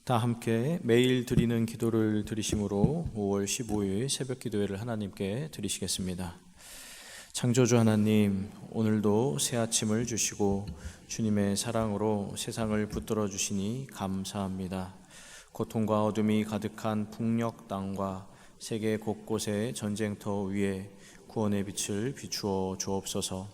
다 함께 매일 드리는 기도를 드리심으로 5월 15일 새벽 기도회를 하나님께 드리시겠습니다. 창조주 하나님, 오늘도 새 아침을 주시고 주님의 사랑으로 세상을 붙들어 주시니 감사합니다. 고통과 어둠이 가득한 북녘 땅과 세계 곳곳의 전쟁터 위에 구원의 빛을 비추어 주옵소서.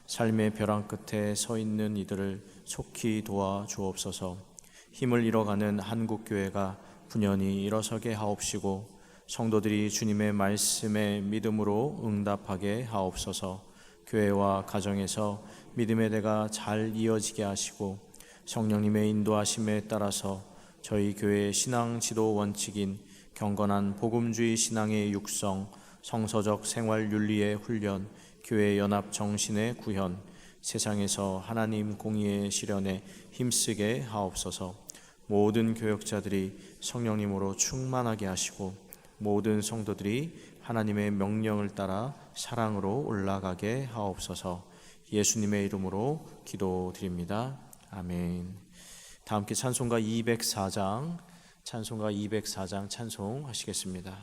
삶의 벼랑 끝에 서 있는 이들을 속히 도와 주옵소서. 힘을 잃어가는 한국교회가 분연히 일어서게 하옵시고 성도들이 주님의 말씀에 믿음으로 응답하게 하옵소서. 교회와 가정에서 믿음의 대가 잘 이어지게 하시고 성령님의 인도하심에 따라서 저희 교회의 신앙 지도 원칙인 경건한 복음주의 신앙의 육성, 성서적 생활 윤리의 훈련, 교회 연합 정신의 구현, 세상에서 하나님 공의의 실현에 힘쓰게 하옵소서. 모든 교역자들이 성령님으로 충만하게 하시고 모든 성도들이 하나님의 명령을 따라 사랑으로 올라가게 하옵소서. 예수님의 이름으로 기도드립니다. 아멘. 다 함께 찬송가 204장 찬송하시겠습니다.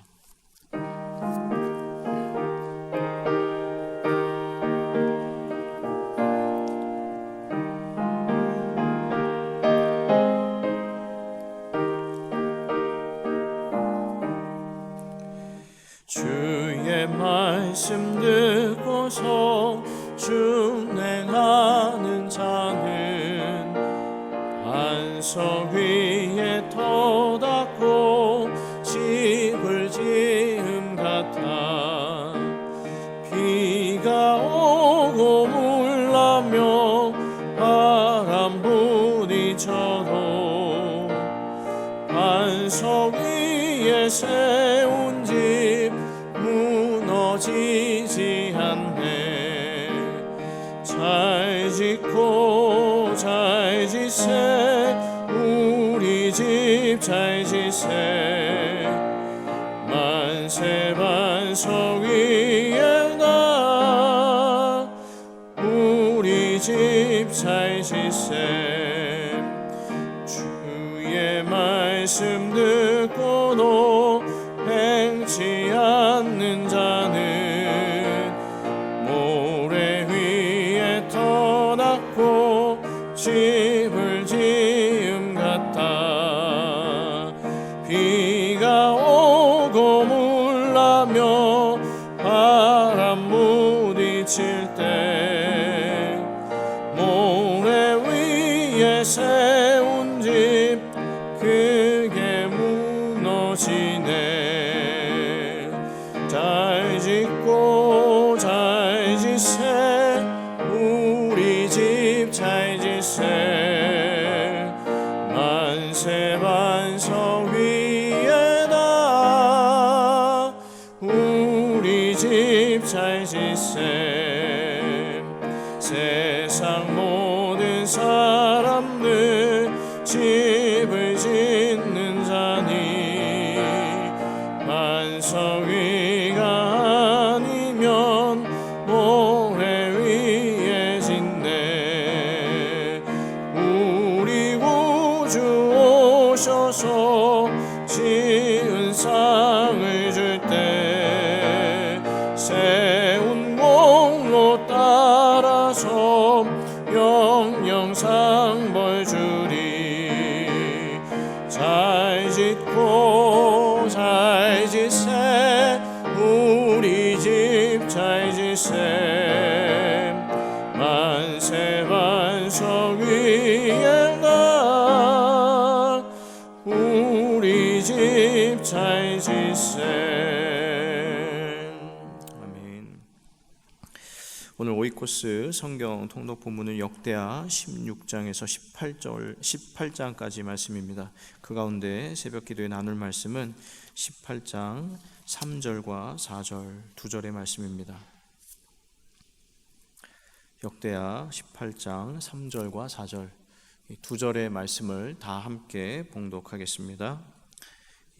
주의 말씀 듣고서 준행하는 자는 반석 위에 터닫고 집을 지음 같아. 비가 오고 물나며 바람 부딪혀도 반석 위에 세운 집 무너지지 않네. 잘 짓고 잘 짓세, 우리 집 잘 짓세. 만세 반석 위에 나 우리 집 잘 짓세. 주의 말씀 듣고도 행치 않는 자는 모래 위에 터닫고 집을 지음 같다. 비가 오고 물나며 바람 부딪힐 때 모래 위에 세운 집 그게 무너지네. 잘 짓고 잘 짓세, 우리 집 잘 짓세. 만세 반석 위에 나 우리 집 잘 짓세. 세상 모든 사람들 집을 짓는 자니 반석 위가 아니면 모래 위에 짓네. 우리 구주 오셔서 지은 상을 줄 때 세운 공로 따라서 영영상 벌 주리. 잘 짓고 잘 짓세, 우리 집 잘 짓세. 만세 반석 위에 나 우리 집 잘 짓세. 아멘. 오늘 오이코스 성경 통독 본문은 역대하 16장에서 18장까지 말씀입니다. 그 가운데 새벽 기도에 나눌 말씀은 18장 3절과 4절 두 절의 말씀입니다. 역대하 18장 3절과 4절 이 두 절의 말씀을 다 함께 봉독하겠습니다.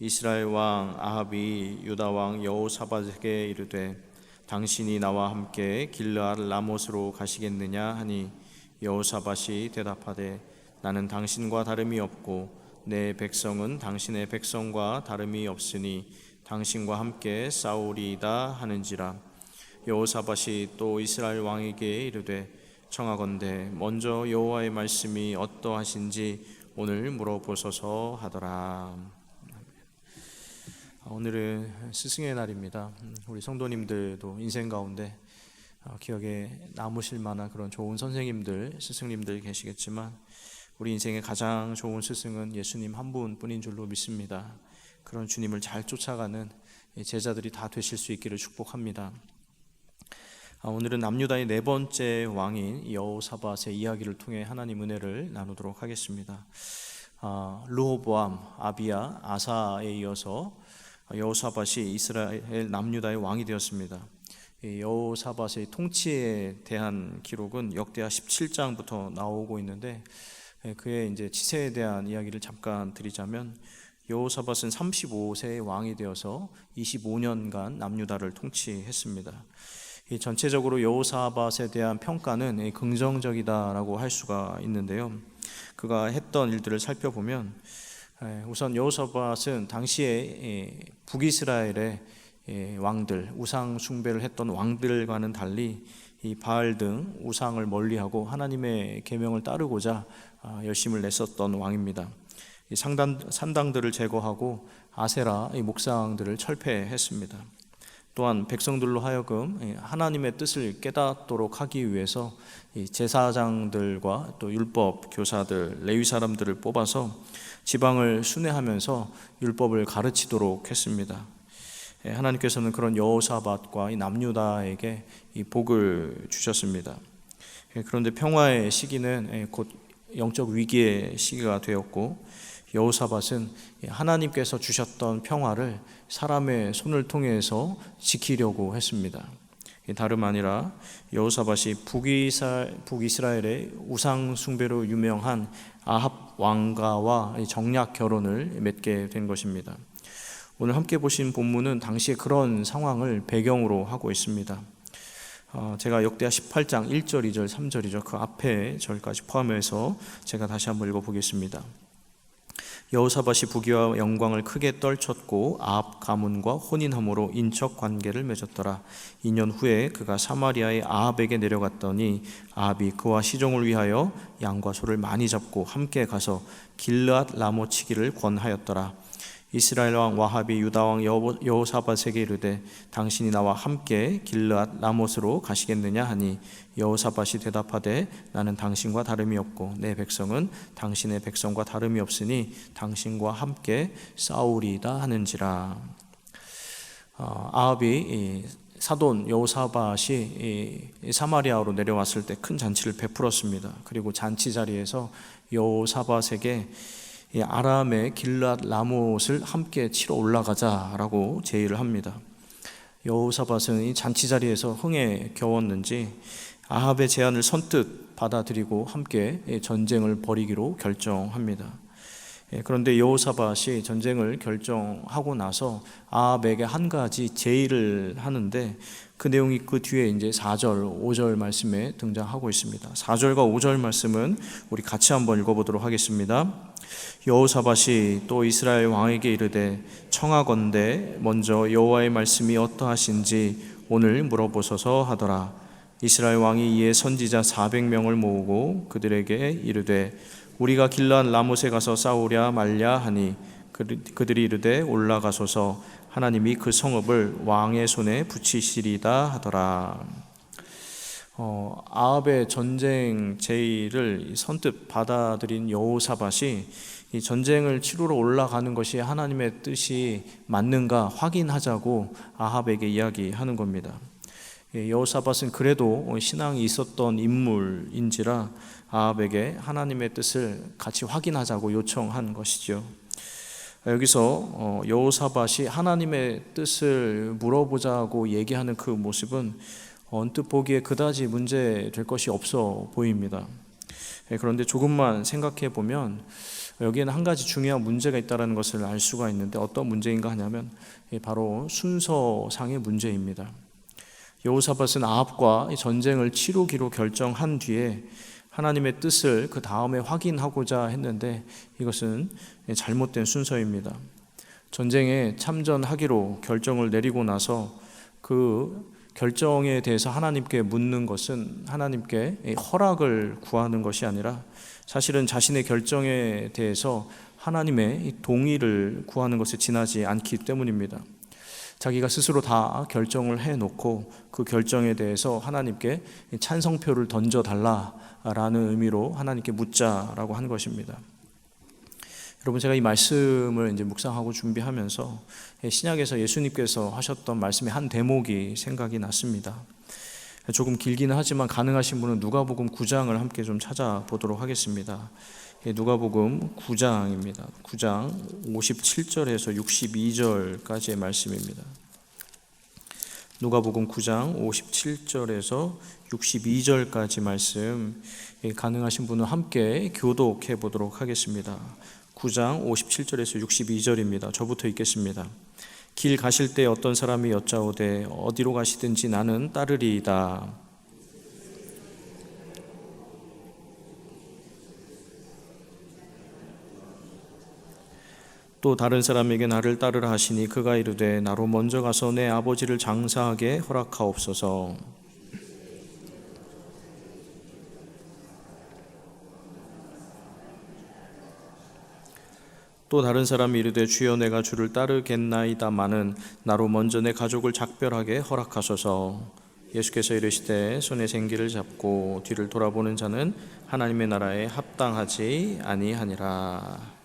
이스라엘 왕 아합이 유다 왕 여호사밧에게 이르되 당신이 나와 함께 길르앗 라못으로 가시겠느냐 하니 여호사밧이 대답하되 나는 당신과 다름이 없고 내 백성은 당신의 백성과 다름이 없으니 당신과 함께 싸우리이다 하는지라. 여호사밧이 또 이스라엘 왕에게 이르되 청하건대 먼저 여호와의 말씀이 어떠하신지 오늘 물어보소서 하더라. 오늘은 스승의 날입니다. 우리 성도님들도 인생 가운데 기억에 남으실 만한 그런 좋은 선생님들, 스승님들 계시겠지만 우리 인생의 가장 좋은 스승은 예수님 한 분뿐인 줄로 믿습니다. 그런 주님을 잘 쫓아가는 제자들이 다 되실 수 있기를 축복합니다. 오늘은 남유다의 네 번째 왕인 여호사밧의 이야기를 통해 하나님 은혜를 나누도록 하겠습니다. 르호보암, 아비야, 아사에 이어서 여호사밧이 이스라엘 남유다의 왕이 되었습니다. 여호사밧의 통치에 대한 기록은 역대하 17장부터 나오고 있는데 그의 이제 치세에 대한 이야기를 잠깐 드리자면 여호사밧은 35세의 왕이 되어서 25년간 남유다를 통치했습니다. 전체적으로 여호사밧에 대한 평가는 긍정적이다라고 할 수가 있는데요. 그가 했던 일들을 살펴보면 우선 여호사밧은 당시에 북이스라엘의 왕들, 우상 숭배를 했던 왕들과는 달리 이 바알 등 우상을 멀리하고 하나님의 계명을 따르고자 열심을 냈었던 왕입니다. 이 산당들을 제거하고 아세라 목상들을 철폐했습니다. 또한 백성들로 하여금 하나님의 뜻을 깨닫도록 하기 위해서 제사장들과 또 율법 교사들, 레위 사람들을 뽑아서 지방을 순회하면서 율법을 가르치도록 했습니다. 하나님께서는 그런 여호사밧과 이 남유다에게 이 복을 주셨습니다. 그런데 평화의 시기는 곧 영적 위기의 시기가 되었고 여호사밧은 하나님께서 주셨던 평화를 사람의 손을 통해서 지키려고 했습니다. 다름 아니라 여호사밧이 북이스라엘의 우상 숭배로 유명한 아합 왕가와 정략 결혼을 맺게 된 것입니다. 오늘 함께 보신 본문은 당시에 그런 상황을 배경으로 하고 있습니다. 제가 역대하 18장 1절, 2절, 3절이죠. 그 앞에 절까지 포함해서 제가 다시 한번 읽어보겠습니다. 여호사밧이 부귀와 영광을 크게 떨쳤고 아합 가문과 혼인함으로 인척 관계를 맺었더라. 2년 후에 그가 사마리아의 아합에게 내려갔더니 아합이 그와 시종을 위하여 양과 소를 많이 잡고 함께 가서 길르앗 라못 치기를 권하였더라. 이스라엘 왕 와합이 유다 왕 여호사밧에게 이르되 당신이 나와 함께 길르앗 라못으로 가시겠느냐 하니 여호사밧이 대답하되 나는 당신과 다름이 없고 내 백성은 당신의 백성과 다름이 없으니 당신과 함께 싸우리이다 하는지라. 아합이 사돈 여호사밧이 사마리아로 내려왔을 때 큰 잔치를 베풀었습니다. 그리고 잔치 자리에서 여호사밧에게 아람의 길르앗 라못을 함께 치러 올라가자라고 제의를 합니다. 여호사밧은 이 잔치 자리에서 흥에 겨웠는지 아합의 제안을 선뜻 받아들이고 함께 전쟁을 벌이기로 결정합니다. 그런데 여호사밧이 전쟁을 결정하고 나서 아합에게 한 가지 제의를 하는데 그 내용이 그 뒤에 이제 4절, 5절 말씀에 등장하고 있습니다. 4절과 5절 말씀은 우리 같이 한번 읽어보도록 하겠습니다. 여호사밧이 또 이스라엘 왕에게 이르되 청하건대 먼저 여호와의 말씀이 어떠하신지 오늘 물어보소서 하더라. 이스라엘 왕이 이에 선지자 400명을 모으고 그들에게 이르되 우리가 길르앗 라못에 가서 싸우랴 말랴 하니 그들이 이르되 올라가소서 하나님이 그 성읍을 왕의 손에 붙이시리다 하더라. 아합의 전쟁 제의를 선뜻 받아들인 여호사밧이 이 전쟁을 치르러 올라가는 것이 하나님의 뜻이 맞는가 확인하자고 아합에게 이야기하는 겁니다. 여호사밧은 그래도 신앙이 있었던 인물인지라 아합에게 하나님의 뜻을 같이 확인하자고 요청한 것이죠. 여기서 여호사밧이 하나님의 뜻을 물어보자고 얘기하는 그 모습은 언뜻 보기에 그다지 문제될 것이 없어 보입니다. 그런데 조금만 생각해 보면 여기에는 한 가지 중요한 문제가 있다는 것을 알 수가 있는데 어떤 문제인가 하냐면 바로 순서상의 문제입니다. 여호사밧은 아합과 전쟁을 치르기로 결정한 뒤에 하나님의 뜻을 그 다음에 확인하고자 했는데 이것은 잘못된 순서입니다. 전쟁에 참전하기로 결정을 내리고 나서 그 결정에 대해서 하나님께 묻는 것은 하나님께 허락을 구하는 것이 아니라 사실은 자신의 결정에 대해서 하나님의 동의를 구하는 것에 지나지 않기 때문입니다. 자기가 스스로 다 결정을 해놓고 그 결정에 대해서 하나님께 찬성표를 던져달라라는 의미로 하나님께 묻자라고 한 것입니다. 여러분, 제가 이 말씀을 이제 묵상하고 준비하면서 신약에서 예수님께서 하셨던 말씀의 한 대목이 생각이 났습니다. 조금 길기는 하지만 가능하신 분은 누가복음 9장을 함께 좀 찾아보도록 하겠습니다. 누가복음 9장입니다. 9장 57절에서 62절까지의 말씀입니다. 누가복음 9장 57절에서 62절까지 말씀, 가능하신 분은 함께 교독해 보도록 하겠습니다. 9장 57절에서 62절입니다. 저부터 읽겠습니다. 길 가실 때 어떤 사람이 여짜오되 어디로 가시든지 나는 따르리이다. 또 다른 사람에게 나를 따르라 하시니 그가 이르되 나로 먼저 가서 내 아버지를 장사하게 허락하옵소서. 또 다른 사람이 이르되 주여 내가 주를 따르겠나이다마는 나로 먼저 내 가족을 작별하게 허락하소서. 예수께서 이르시되 손에 생기를 잡고 뒤를 돌아보는 자는 하나님의 나라에 합당하지 아니하니라.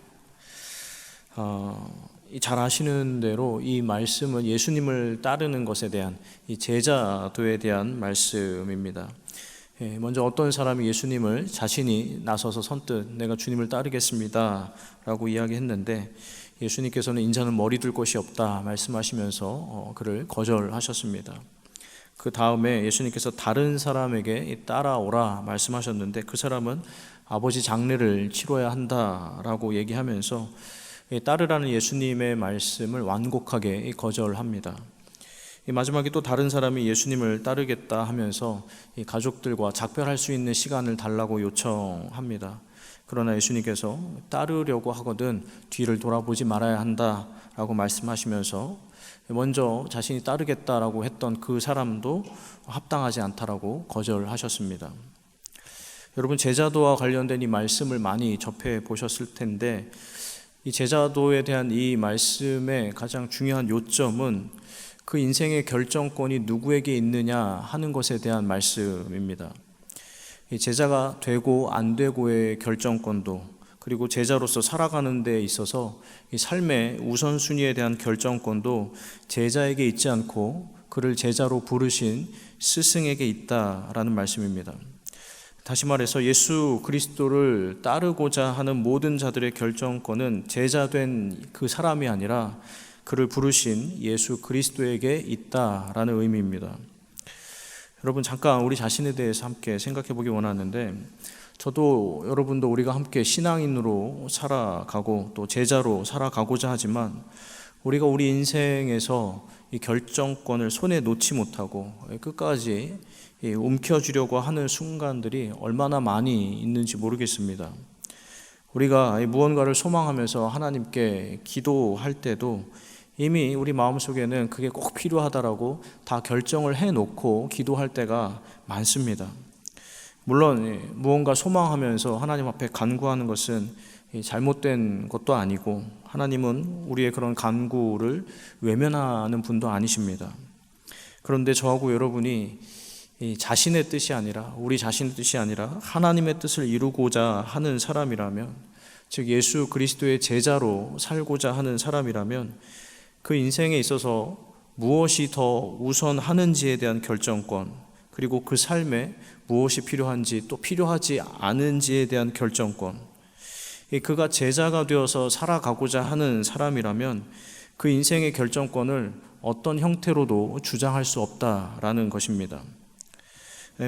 잘 아시는 대로 이 말씀은 예수님을 따르는 것에 대한 이 제자도에 대한 말씀입니다. 먼저 어떤 사람이 예수님을 자신이 나서서 선뜻 내가 주님을 따르겠습니다 라고 이야기했는데 예수님께서는 인자는 머리 둘 곳이 없다 말씀하시면서 그를 거절하셨습니다. 그 다음에 예수님께서 다른 사람에게 따라오라 말씀하셨는데 그 사람은 아버지 장례를 치러야 한다라고 얘기하면서 따르라는 예수님의 말씀을 완곡하게 거절합니다. 마지막에 또 다른 사람이 예수님을 따르겠다 하면서 가족들과 작별할 수 있는 시간을 달라고 요청합니다. 그러나 예수님께서 따르려고 하거든 뒤를 돌아보지 말아야 한다라고 말씀하시면서 먼저 자신이 따르겠다라고 했던 그 사람도 합당하지 않다라고 거절하셨습니다. 여러분, 제자도와 관련된 이 말씀을 많이 접해 보셨을 텐데 이 제자도에 대한 이 말씀의 가장 중요한 요점은 그 인생의 결정권이 누구에게 있느냐 하는 것에 대한 말씀입니다. 이 제자가 되고 안 되고의 결정권도, 그리고 제자로서 살아가는 데 있어서 이 삶의 우선순위에 대한 결정권도 제자에게 있지 않고 그를 제자로 부르신 스승에게 있다라는 말씀입니다. 다시 말해서 예수 그리스도를 따르고자 하는 모든 자들의 결정권은 제자된 그 사람이 아니라 그를 부르신 예수 그리스도에게 있다라는 의미입니다. 여러분, 잠깐 우리 자신에 대해서 함께 생각해 보기 원하는데, 저도 여러분도 우리가 함께 신앙인으로 살아가고 또 제자로 살아가고자 하지만 우리가 우리 인생에서 이 결정권을 손에 놓지 못하고 끝까지 움켜쥐려고 하는 순간들이 얼마나 많이 있는지 모르겠습니다. 우리가 무언가를 소망하면서 하나님께 기도할 때도 이미 우리 마음속에는 그게 꼭 필요하다라고 다 결정을 해놓고 기도할 때가 많습니다. 물론 무언가 소망하면서 하나님 앞에 간구하는 것은 잘못된 것도 아니고 하나님은 우리의 그런 간구를 외면하는 분도 아니십니다. 그런데 저하고 여러분이 자신의 뜻이 아니라, 우리 자신의 뜻이 아니라 하나님의 뜻을 이루고자 하는 사람이라면, 즉 예수 그리스도의 제자로 살고자 하는 사람이라면 그 인생에 있어서 무엇이 더 우선하는지에 대한 결정권, 그리고 그 삶에 무엇이 필요한지 또 필요하지 않은지에 대한 결정권, 그가 제자가 되어서 살아가고자 하는 사람이라면 그 인생의 결정권을 어떤 형태로도 주장할 수 없다라는 것입니다.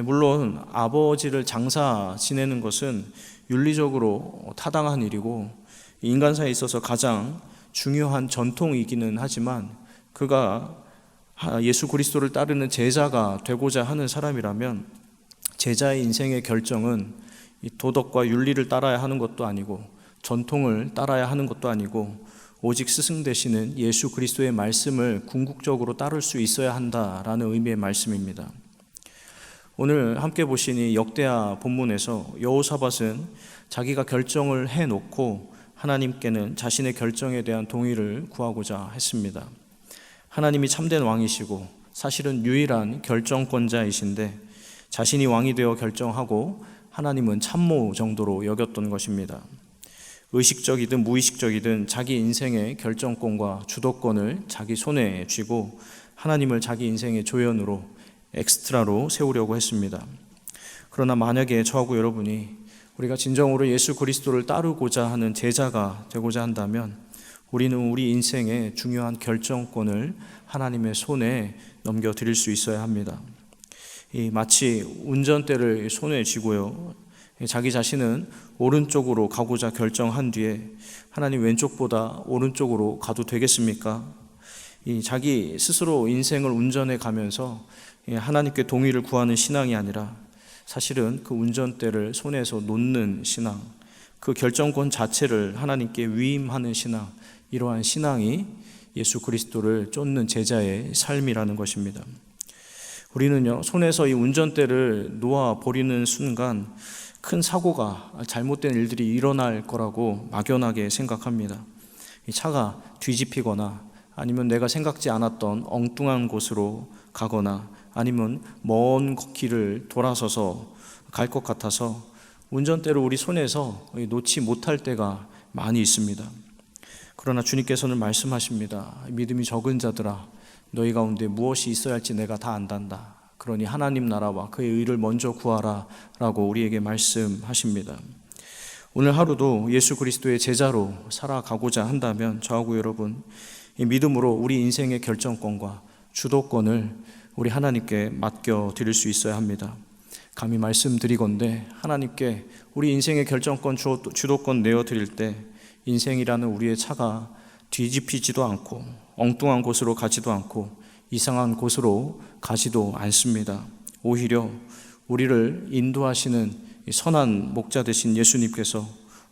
물론 아버지를 장사 지내는 것은 윤리적으로 타당한 일이고 인간사에 있어서 가장 중요한 전통이기는 하지만 그가 예수 그리스도를 따르는 제자가 되고자 하는 사람이라면 제자의 인생의 결정은 이 도덕과 윤리를 따라야 하는 것도 아니고 전통을 따라야 하는 것도 아니고 오직 스승 되시는 예수 그리스도의 말씀을 궁극적으로 따를 수 있어야 한다라는 의미의 말씀입니다. 오늘 함께 보신 이 역대하 본문에서 여호사밧은 자기가 결정을 해놓고 하나님께는 자신의 결정에 대한 동의를 구하고자 했습니다. 하나님이 참된 왕이시고 사실은 유일한 결정권자이신데 자신이 왕이 되어 결정하고 하나님은 참모 정도로 여겼던 것입니다. 의식적이든 무의식적이든 자기 인생의 결정권과 주도권을 자기 손에 쥐고 하나님을 자기 인생의 조연으로 엑스트라로 세우려고 했습니다. 그러나 만약에 저하고 여러분이 우리가 진정으로 예수 그리스도를 따르고자 하는 제자가 되고자 한다면 우리는 우리 인생의 중요한 결정권을 하나님의 손에 넘겨드릴 수 있어야 합니다. 마치 운전대를 손에 쥐고요, 자기 자신은 오른쪽으로 가고자 결정한 뒤에 하나님 왼쪽보다 오른쪽으로 가도 되겠습니까? 자기 스스로 인생을 운전해 가면서 하나님께 동의를 구하는 신앙이 아니라 사실은 그 운전대를 손에서 놓는 신앙, 그 결정권 자체를 하나님께 위임하는 신앙, 이러한 신앙이 예수 그리스도를 쫓는 제자의 삶이라는 것입니다. 우리는요, 손에서 이 운전대를 놓아 버리는 순간 큰 사고가, 잘못된 일들이 일어날 거라고 막연하게 생각합니다. 이 차가 뒤집히거나 아니면 내가 생각지 않았던 엉뚱한 곳으로 가거나 아니면 먼 길을 돌아서서 갈 것 같아서 운전대를 우리 손에서 놓지 못할 때가 많이 있습니다. 그러나 주님께서는 말씀하십니다. 믿음이 적은 자들아, 너희 가운데 무엇이 있어야 할지 내가 다 안단다. 그러니 하나님 나라와 그의 의를 먼저 구하라 라고 우리에게 말씀하십니다. 오늘 하루도 예수 그리스도의 제자로 살아가고자 한다면 저하고 여러분, 이 믿음으로 우리 인생의 결정권과 주도권을 우리 하나님께 맡겨드릴 수 있어야 합니다. 감히 말씀드리건대 하나님께 우리 인생의 결정권, 주도권 내어드릴 때 인생이라는 우리의 차가 뒤집히지도 않고 엉뚱한 곳으로 가지도 않고 이상한 곳으로 가지도 않습니다. 오히려 우리를 인도하시는 선한 목자 되신 예수님께서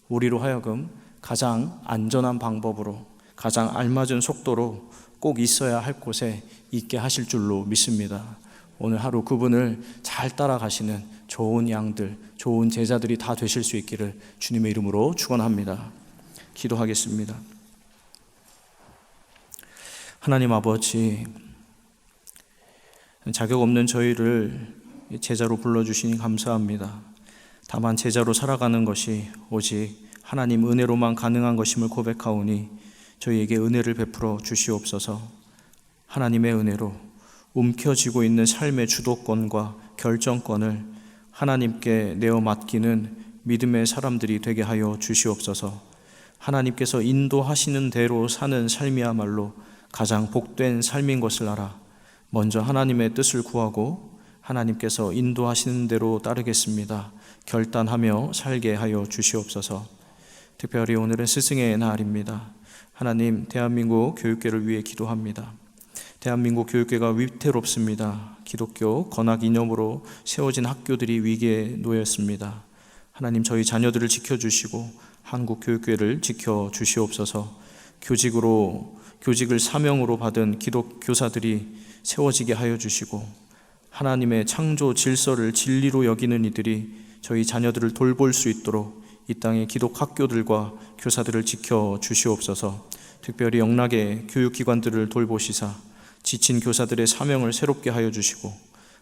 우리로 하여금 가장 안전한 방법으로, 가장 알맞은 속도로 꼭 있어야 할 곳에 있게 하실 줄로 믿습니다. 오늘 하루 그분을 잘 따라가시는 좋은 양들, 좋은 제자들이 다 되실 수 있기를 주님의 이름으로 축원합니다. 기도하겠습니다. 하나님 아버지, 자격 없는 저희를 제자로 불러주시니 감사합니다. 다만 제자로 살아가는 것이 오직 하나님 은혜로만 가능한 것임을 고백하오니 저희에게 은혜를 베풀어 주시옵소서. 하나님의 은혜로 움켜쥐고 있는 삶의 주도권과 결정권을 하나님께 내어 맡기는 믿음의 사람들이 되게 하여 주시옵소서. 하나님께서 인도하시는 대로 사는 삶이야말로 가장 복된 삶인 것을 알아 먼저 하나님의 뜻을 구하고 하나님께서 인도하시는 대로 따르겠습니다. 결단하며 살게 하여 주시옵소서. 특별히 오늘은 스승의 날입니다. 하나님, 대한민국 교육계를 위해 기도합니다. 대한민국 교육계가 위태롭습니다. 기독교 건학 이념으로 세워진 학교들이 위기에 놓였습니다. 하나님, 저희 자녀들을 지켜주시고 한국 교육계를 지켜주시옵소서. 교직을 사명으로 받은 기독교사들이 세워지게 하여 주시고 하나님의 창조 질서를 진리로 여기는 이들이 저희 자녀들을 돌볼 수 있도록 이 땅의 기독학교들과 교사들을 지켜주시옵소서. 특별히 영락의 교육기관들을 돌보시사 지친 교사들의 사명을 새롭게 하여 주시고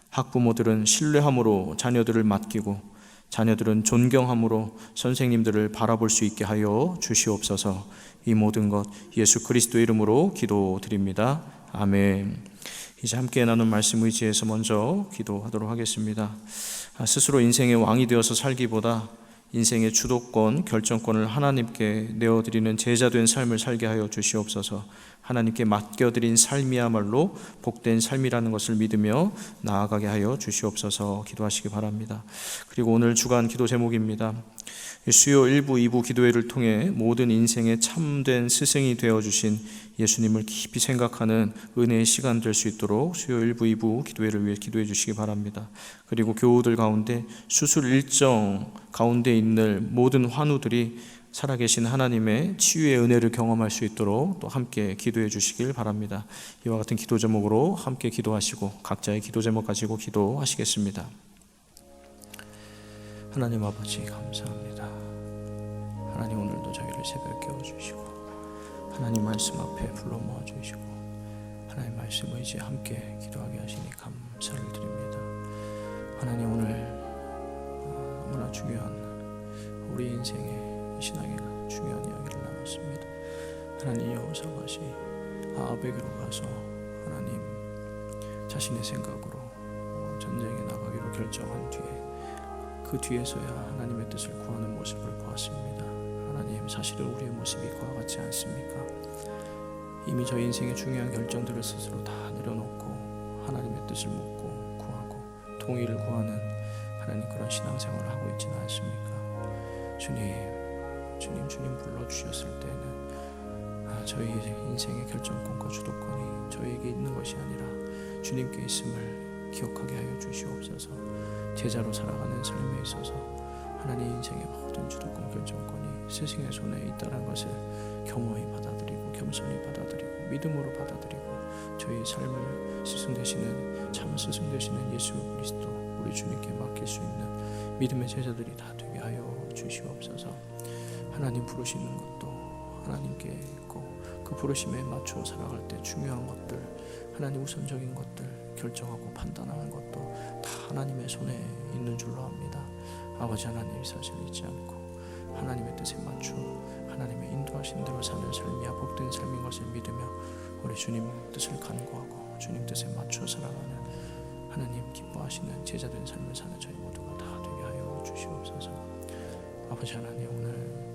학부모들은 신뢰함으로 자녀들을 맡기고 자녀들은 존경함으로 선생님들을 바라볼 수 있게 하여 주시옵소서. 이 모든 것 예수 그리스도의 이름으로 기도드립니다. 아멘. 이제 함께 나눈 말씀 의지해서 먼저 기도하도록 하겠습니다. 스스로 인생의 왕이 되어서 살기보다 인생의 주도권, 결정권을 하나님께 내어드리는 제자된 삶을 살게 하여 주시옵소서. 하나님께 맡겨드린 삶이야말로 복된 삶이라는 것을 믿으며 나아가게 하여 주시옵소서. 기도하시기 바랍니다. 그리고 오늘 주간 기도 제목입니다. 수요 1부, 2부 기도회를 통해 모든 인생의 참된 스승이 되어주신 예수님을 깊이 생각하는 은혜의 시간 될 수 있도록 수요 1부, 2부 기도회를 위해 기도해 주시기 바랍니다. 그리고 교우들 가운데 수술 일정 가운데 있는 모든 환우들이 살아계신 하나님의 치유의 은혜를 경험할 수 있도록 또 함께 기도해 주시길 바랍니다. 이와 같은 기도 제목으로 함께 기도하시고 각자의 기도 제목 가지고 기도하시겠습니다. 하나님 아버지 감사합니다. 하나님 오늘도 저희를 새벽에 깨워주시고 하나님 말씀 앞에 불러 모아주시고 하나님 말씀 의지에 함께 기도하게 하시니 감사를 드립니다. 하나님 오늘 너무나 중요한 우리 인생의 신앙의 중요한 이야기를 나눴습니다. 하나님 여호사밧이 아합에게로 가서 하나님 자신의 생각으로 전쟁에 나가기로 결정한 뒤에 그 뒤에서야 하나님의 뜻을 구하는 모습을 보았습니다. 하나님 사실은 우리의 모습이 그와 같지 않습니까? 이미 저희 인생의 중요한 결정들을 스스로 다 내려놓고 하나님의 뜻을 묻고 구하고 동의를 구하는 하나님 그런 신앙생활을 하고 있지는 않습니까? 주님 불러주셨을 때는 저희 인생의 결정권과 주도권이 저희에게 있는 것이 아니라 주님께 있음을 기억하게 하여 주시옵소서. 제자로 살아가는 삶에 있어서 하나님 인생의 모든 주도권 결정권이 스승의 손에 있다는 것을 겸허히 받아들이고 겸손히 받아들이고 믿음으로 받아들이고 저희 삶을 스승 되시는 참 스승 되시는 예수 그리스도 우리 주님께 맡길 수 있는 믿음의 제자들이 다 되게 하여 주시옵소서. 하나님 부르시는 것도 하나님께 있고 그 부르심에 맞춰 살아갈 때 중요한 것들 하나님 우선적인 것들 결정하고 판단하는 것도 다 하나님의 손에 있는 줄로 압니다. 아버지 하나님 사실 잊지 않고 하나님의 뜻에 맞춰 하나님의 인도하신 대로 사는 삶이야 복된 삶인 것을 믿으며 우리 주님 뜻을 간구하고 주님 뜻에 맞춰 살아가는 하나님 기뻐하시는 제자된 삶을 사는 저희 모두가 다 되게 하여 주시옵소서. 아버지 하나님 오늘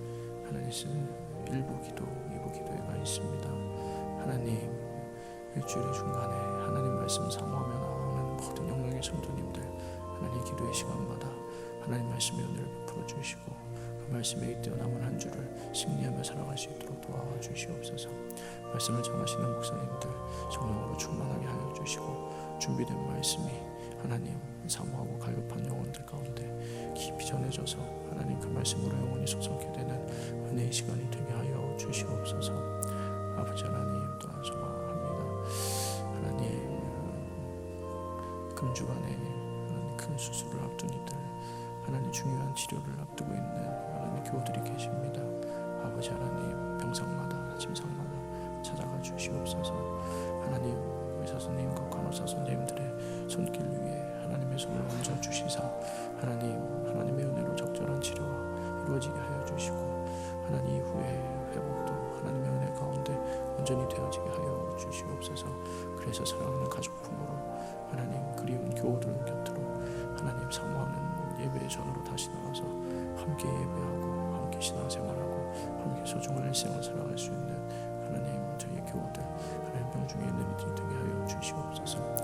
하나님 쓴 1부 기도 2부 기도회가 있습니다. 하나님 일주일의 중간에 하나님 말씀 사모하며 나오는 모든 영광의 성도님들 하나님 기도의 시간마다 하나님 말씀의 은혜를 베풀어 주시고 그 말씀에 잇대어 남은 한 주를 승리하며 살아갈 수 있도록 도와주시옵소서. 말씀을 전하시는 목사님들 성령으로 충만하게 하여 주시고 준비된 말씀이 하나님 사모하고 갈급한 영혼들 가운데 깊이 전해져서 하나님 그 말씀으로 영혼이 솟게 되는 은혜의 시간이 되게 하여 주시옵소서. 아버지 하나님 또한 소망합니다. 하나님 금주간에 큰 수술을 앞둔 이들 하나님 중요한 치료를 앞두고 있는 하나님 교우들이 계십니다. 아버지 하나님 병상마다 침상마다 찾아가 주시옵소서. 하나님 의사 선생님과 간호사 선생님들의 손길 위에 하나님의 손을 얹어 주시사 하나님의 은혜로 적절한 치료가 이루어지게 하여 주시고 하나님 이후에 회복도 하나님의 은혜 가운데 온전히 되어지게 하여 주시옵소서. 그래서 사랑하는 가족품으로 하나님 그리운 교우들 곁으로 하나님 사모하는 예배의 전으로 다시 나와서 함께 예배하고 함께 신앙생활하고 함께 소중한 일생을 살아갈 수 있는 하나님 저희의 교우들 하나님 병중에 있는 이들이 되게 하여 주시옵소서.